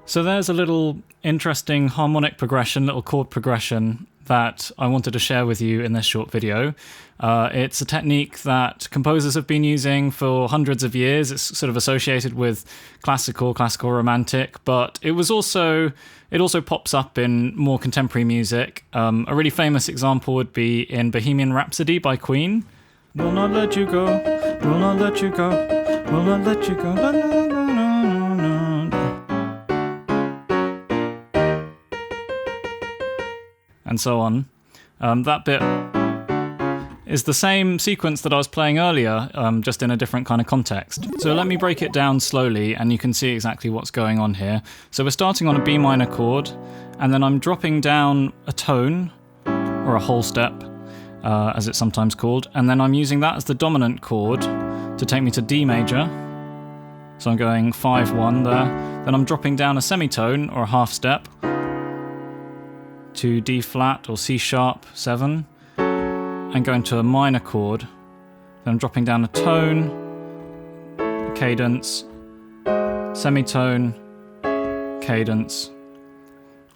So there's a little interesting harmonic progression, little chord progression that I wanted to share with you in this short video. It's a technique that composers have been using for hundreds of years. It's sort of associated with classical romantic, but it also pops up in more contemporary music. A really famous example would be in Bohemian Rhapsody by Queen. Will not let you go, will not let you go, will not let you go. La, la, la, la, la. And so on. That bit is the same sequence that I was playing earlier, just in a different kind of context. So let me break it down slowly and you can see exactly what's going on here. So we're starting on a B minor chord, and then I'm dropping down a tone, or a whole step, as it's sometimes called, and then I'm using that as the dominant chord to take me to D major. So I'm going 5-1 there. Then I'm dropping down a semitone, or a half step, to D flat or C sharp 7, and going to a minor chord. Then I'm dropping down a tone, cadence, semitone, cadence.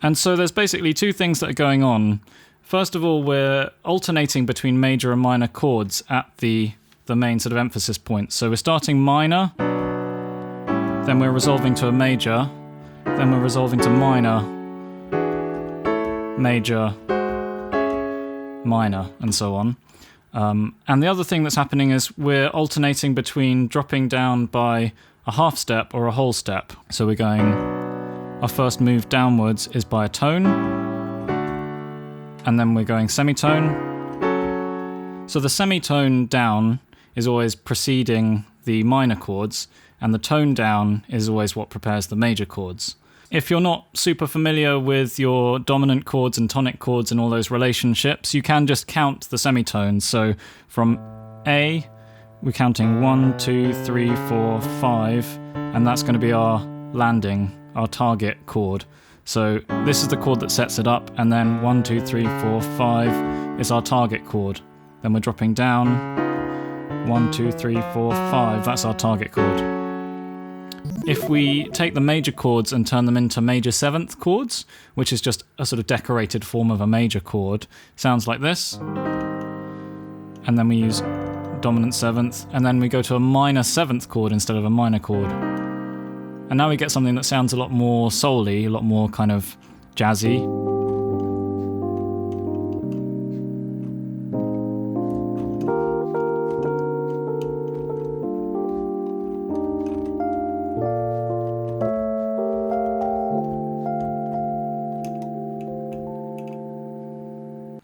And so there's basically two things that are going on. First of all, we're alternating between major and minor chords at the main sort of emphasis point. So we're starting minor, then we're resolving to a major, then we're resolving to minor, major, minor, and so on. And the other thing that's happening is we're alternating between dropping down by a half step or a whole step. So we're going, our first move downwards is by a tone, and then we're going semitone. So the semitone down is always preceding the minor chords, and the tone down is always what prepares the major chords. If you're not super familiar with your dominant chords and tonic chords and all those relationships, you can just count the semitones. So from A, we're counting 1, 2, 3, 4, 5, and that's going to be our landing, our target chord. So this is the chord that sets it up, and then 1, 2, 3, 4, 5 is our target chord. Then we're dropping down, 1, 2, 3, 4, 5, that's our target chord. If we take the major chords and turn them into major seventh chords, which is just a sort of decorated form of a major chord, sounds like this. And then we use dominant seventh, and then we go to a minor seventh chord instead of a minor chord. And now we get something that sounds a lot more soul-y, a lot more kind of jazzy.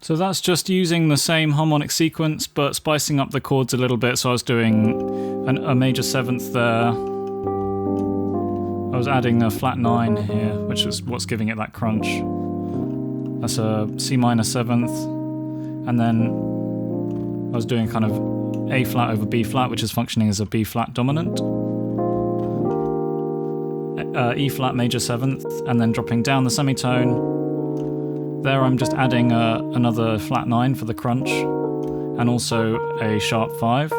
So that's just using the same harmonic sequence, but spicing up the chords a little bit. So I was doing a major seventh there. I was adding a flat 9 here, which is what's giving it that crunch. That's a C minor seventh. And then I was doing kind of A flat over B flat, which is functioning as a B flat dominant. E flat major seventh, and then dropping down the semitone. There I'm just adding another flat 9 for the crunch, and also a sharp 5.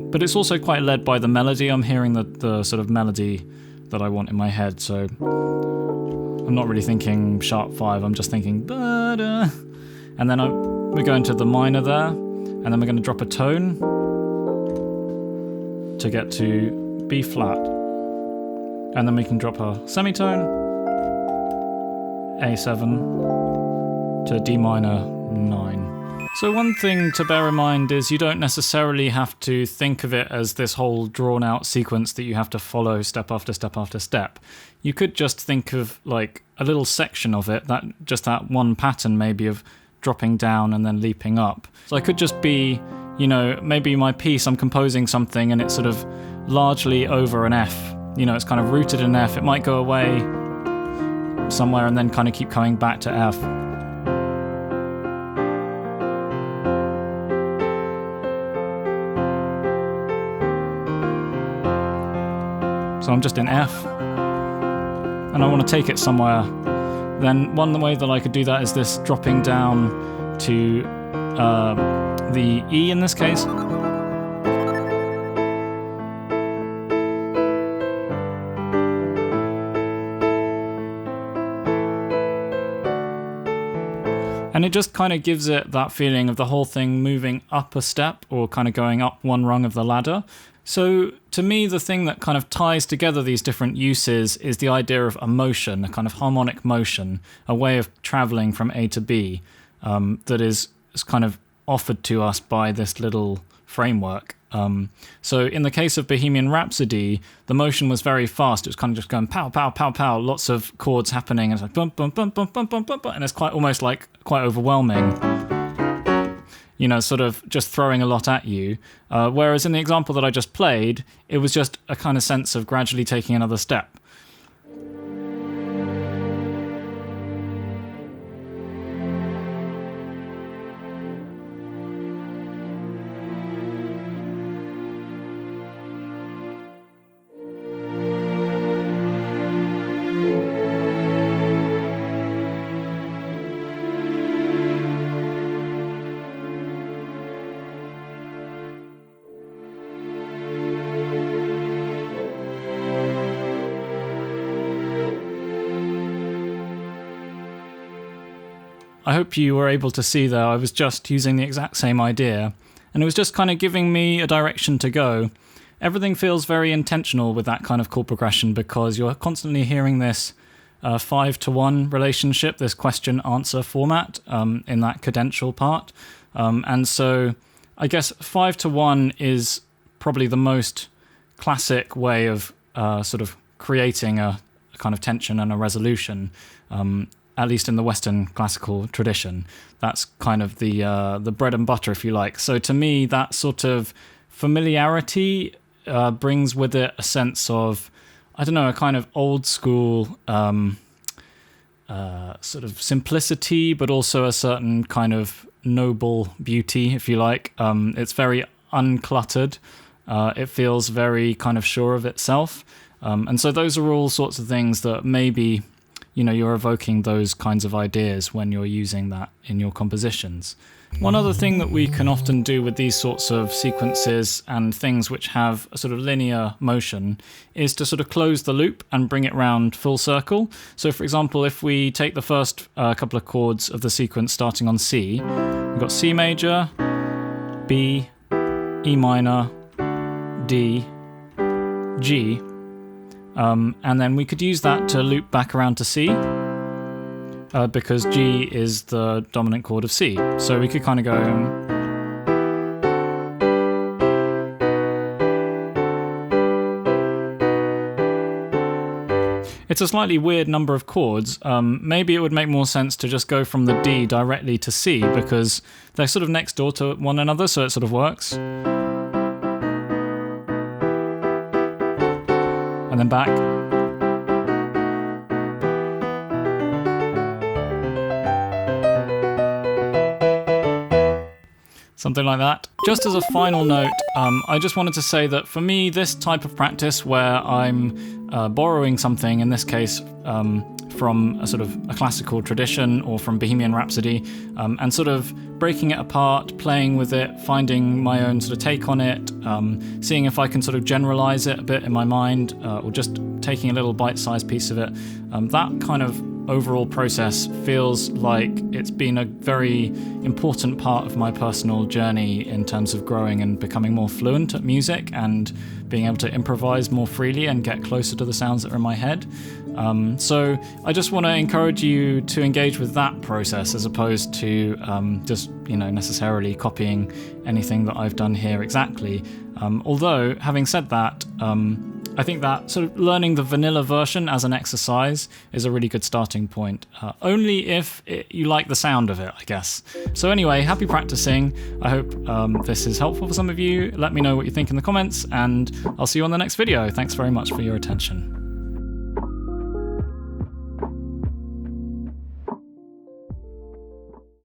But it's also quite led by the melody. I'm hearing the sort of melody that I want in my head, so I'm not really thinking sharp 5, I'm just thinking ba-da. And then we're going to the minor there, and then we're going to drop a tone to get to B flat. And then we can drop a semitone, A7 to D minor 9. So one thing to bear in mind is you don't necessarily have to think of it as this whole drawn out sequence that you have to follow step after step after step. You could just think of like a little section of it, that one pattern maybe of dropping down and then leaping up. So I could just be, maybe my piece, I'm composing something and it's sort of largely over an F. It's kind of rooted in F. It might go away somewhere and then kind of keep coming back to F. So I'm just in F, and I want to take it somewhere. Then one way that I could do that is this dropping down to the E in this case. And it just kind of gives it that feeling of the whole thing moving up a step or kind of going up one rung of the ladder. So to me, the thing that kind of ties together these different uses is the idea of a motion, a kind of harmonic motion, a way of traveling from A to B that is kind of offered to us by this little framework. So in the case of Bohemian Rhapsody, the motion was very fast. It was kind of just going pow, pow, pow, pow, lots of chords happening, and it's like bump, bump, bump, bump, bump, bump, bump, and it's quite almost like quite overwhelming. You know, sort of just throwing a lot at you. Whereas in the example that I just played, it was just a kind of sense of gradually taking another step. I hope you were able to see there, I was just using the exact same idea, and it was just kind of giving me a direction to go. Everything feels very intentional with that kind of chord progression because you're constantly hearing this 5-to-1 relationship, this question-answer format in that cadential part. And so I guess 5-to-1 is probably the most classic way of sort of creating a kind of tension and a resolution. At least in the Western classical tradition. That's kind of the bread and butter, if you like. So to me, that sort of familiarity brings with it a sense of, I don't know, a kind of old school sort of simplicity, but also a certain kind of noble beauty, if you like. It's very uncluttered. It feels very kind of sure of itself. And so those are all sorts of things that maybe, you know, you're evoking those kinds of ideas when you're using that in your compositions. One other thing that we can often do with these sorts of sequences and things which have a sort of linear motion is to sort of close the loop and bring it round full circle. So for example, if we take the first couple of chords of the sequence starting on C, we've got C major, B, E minor, D, G, and then we could use that to loop back around to C, because G is the dominant chord of C. So we could kind of go... It's a slightly weird number of chords. Maybe it would make more sense to just go from the D directly to C, because they're sort of next door to one another, so it sort of works. And then back. Something like that. Just as a final note, I just wanted to say that for me, this type of practice where I'm borrowing something, in this case from a sort of a classical tradition or from Bohemian Rhapsody, and sort of breaking it apart, playing with it, finding my own sort of take on it, seeing if I can sort of generalize it a bit in my mind, or just taking a little bite-sized piece of it. That kind of overall process feels like it's been a very important part of my personal journey in terms of growing and becoming more fluent at music and being able to improvise more freely and get closer to the sounds that are in my head. So I just want to encourage you to engage with that process as opposed to just, you know, necessarily copying anything that I've done here exactly. Although, having said that, I think that sort of learning the vanilla version as an exercise is a really good starting point. Only if you like the sound of it, I guess. So anyway, happy practicing. I hope this is helpful for some of you. Let me know what you think in the comments, and I'll see you on the next video. Thanks very much for your attention.